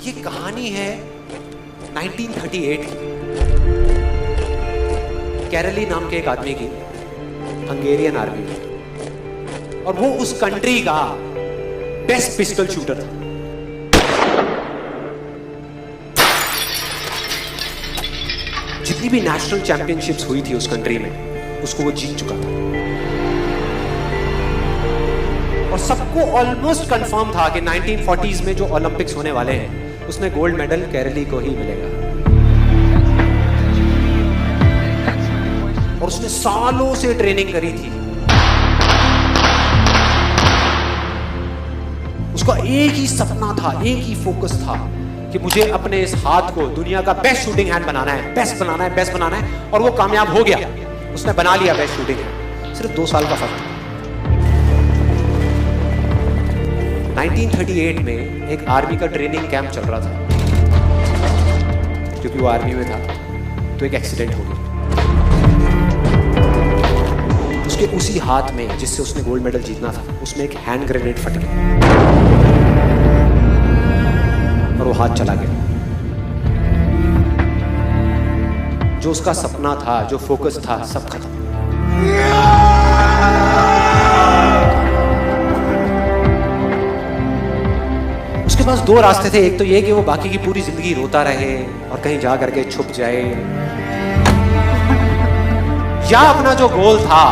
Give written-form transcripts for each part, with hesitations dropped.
ये कहानी है 1938 की, कैरली नाम के एक आदमी की, हंगेरियन आर्मी में, और वो उस कंट्री का बेस्ट पिस्टल शूटर था। जितनी भी नेशनल चैंपियनशिप्स हुई थी उस कंट्री में, उसको वो जीत चुका था। और सबको ऑलमोस्ट कंफर्म था कि 1940s में जो ओलंपिक्स होने वाले हैं उसमें गोल्ड मेडल कैरली को ही मिलेगा। और उसने सालों से ट्रेनिंग करी थी। उसका एक ही सपना था, एक ही फोकस था कि मुझे अपने इस हाथ को दुनिया का बेस्ट शूटिंग हैंड बनाना है, बेस्ट बनाना है, बेस्ट बनाना है। और वो कामयाब हो गया, उसने बना लिया बेस्ट शूटिंग हैंड। सिर्फ 2 साल का फर्क था। 1938 में एक आर्मी का ट्रेनिंग कैंप चल रहा था। क्योंकि वो आर्मी में था तो एक एक्सीडेंट हो गया। उसके उसी हाथ में जिससे उसने गोल्ड मेडल जीतना था, उसमें एक हैंड ग्रेनेड फट गया और वो हाथ चला गया। जो उसका सपना था, जो फोकस था, सब खत्म। उसके पास 2 रास्ते थे। एक तो ये कि वो बाकी की पूरी जिंदगी रोता रहे और कहीं जा करके छुप जाए, या अपना जो गोल था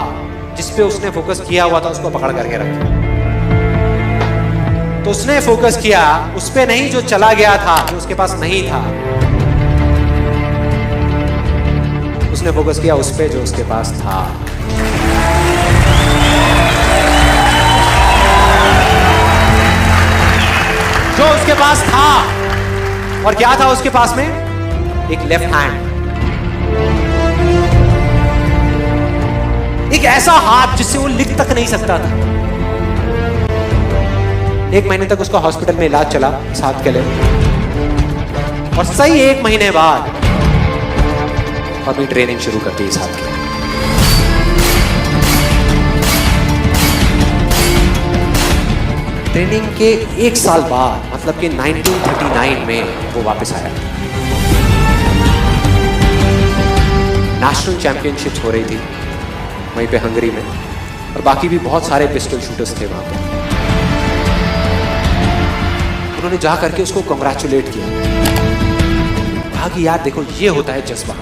जिस पे उसने फोकस किया हुआ था उसको पकड़ करके रखे। तो उसने फोकस किया उस पे नहीं जो चला गया था, जो उसके पास नहीं था। उसने फोकस किया उस पे जो उसके पास था। जो उसके पास था, और क्या था उसके पास में? एक लेफ्ट हैंड, एक ऐसा हाथ जिससे वो लिख तक नहीं सकता था। 1 महीने तक उसका हॉस्पिटल में इलाज चला इस हाथ के लिए, और सही 1 महीने बाद अपनी ट्रेनिंग शुरू कर दी इस हाथ के लिए। ट्रेनिंग के 1 साल बाद, मतलब कि 1939 में वो वापस आया। नेशनल चैंपियनशिप्स हो रही थी वहीं पे हंगरी में, और बाकी भी बहुत सारे पिस्टल शूटर्स थे वहां पे। उन्होंने जा करके उसको कांग्रेचुलेट किया, कहा कि यार देखो, ये होता है जज्बा,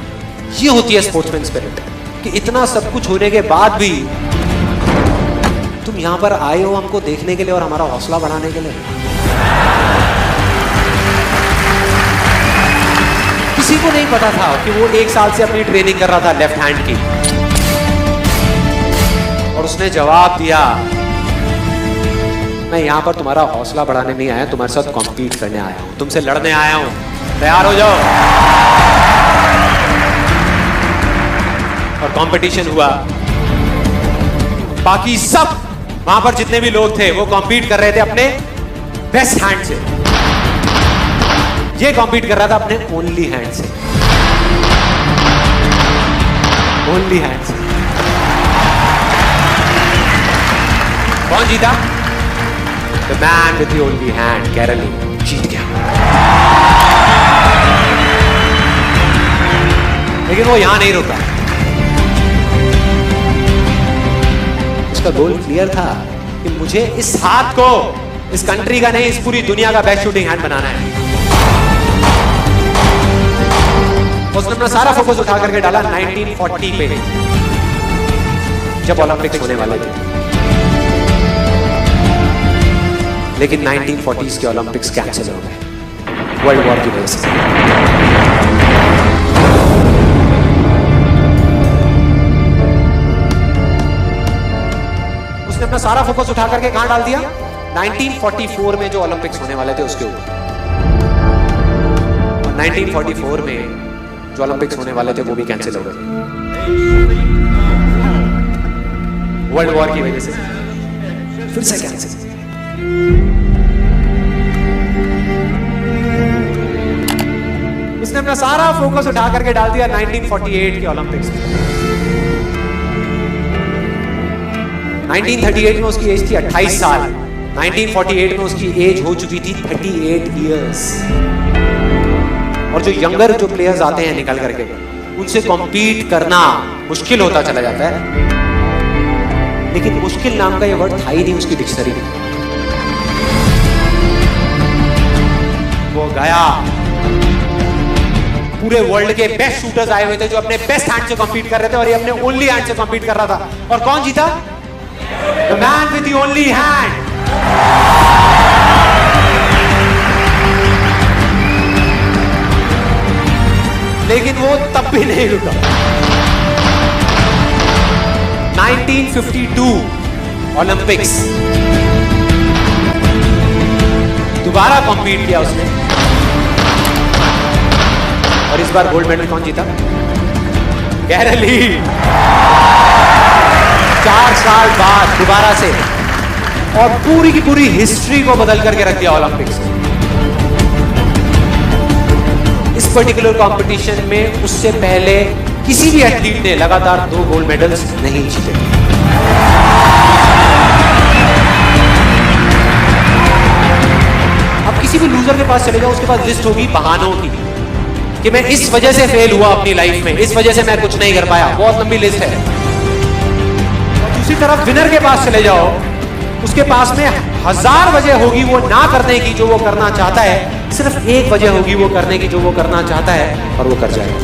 ये होती है स्पोर्ट्समैन स्पिरिट, कि इतना सब कुछ होने के बाद भी तुम यहां पर आए हो हमको देखने के लिए और हमारा हौसला बढ़ाने के लिए। किसी को नहीं पता था कि वो 1 साल से अपनी ट्रेनिंग कर रहा था लेफ्ट हैंड की, और उसने जवाब दिया, मैं यहां पर तुम्हारा हौसला बढ़ाने नहीं आया, तुम्हारे साथ कॉम्पीट करने आया हूं, तुमसे लड़ने आया हूं, तैयार हो जाओ। और कंपटीशन हुआ। बाकी सब वहां पर जितने भी लोग थे वो कॉम्पीट कर रहे थे अपने बेस्ट हैंड से। ये कॉम्पीट कर रहा था अपने ओनली हैंड से, ओनली हैंड से। कौन जीता? The man with the only hand, Kairali जीत गया। लेकिन वो यहां नहीं रुका। उसका गोल क्लियर था कि मुझे इस हाथ को, इस कंट्री का नहीं, इस पूरी दुनिया का बेस्ट शूटिंग हैंड बनाना है। उसने अपना सारा फोकस उठा करके डाला 1940 पे, जब ओलंपिक्स होने वाले थे। लेकिन 1940s के ओलंपिक्स कैंसिल हो गए वर्ल्ड वॉर की वजह से। उसने अपना सारा फोकस उठा करके कहां डाल दिया? 1944 में जो ओलंपिक्स होने वाले थे उसके ऊपर। और 1944 में जो ओलंपिक्स होने वाले थे वो भी कैंसिल हो गए वर्ल्ड वॉर की वजह से। फिर से कैंसिल। उसने अपना सारा फोकस उठा करके डाल दिया 1948 के ओलंपिक्स में। 1938 में उसकी एज थी 28 साल, 1948 में उसकी एज हो चुकी थी 38 इयर्स। और जो यंगर जो प्लेयर्स आते हैं निकल करके, उनसे कॉम्पीट करना मुश्किल होता चला जाता है। लेकिन मुश्किल नाम का ये वर्ड था ही नहीं उसकी डिक्शनरी में। वो गया, पूरे वर्ल्ड के बेस्ट शूटर्स आए हुए थे जो अपने बेस्ट हैंड से कॉम्पीट कर रहे थे, और ये अपने ओनली हैंड से कॉम्पीट कर रहा था। और कौन जीता? The man with the only hand. लेकिन वो तब भी नहीं रुका। 1952 ओलंपिक्स, दोबारा कॉम्पीट किया उसने, और इस बार गोल्ड मेडल कौन जीता? गैरल ली। 4 साल बाद दोबारा से, और पूरी की पूरी हिस्ट्री को बदल करके रख दिया ओलंपिक्स। इस पर्टिकुलर कंपटीशन में उससे पहले किसी भी एथलीट ने लगातार 2 गोल्ड मेडल्स नहीं जीते। अब किसी भी लूजर के पास चले जाओ, उसके पास लिस्ट होगी बहानों की कि मैं इस वजह से फेल हुआ अपनी लाइफ में, इस वजह से मैं कुछ नहीं कर पाया। बहुत लंबी लिस्ट है। और दूसरी तरफ विनर के पास चले जाओ, उसके पास में 1000 वजह होगी वो ना करने की जो वो करना चाहता है, सिर्फ एक वजह होगी वो करने की जो वो करना चाहता है, और वो कर जाएगा।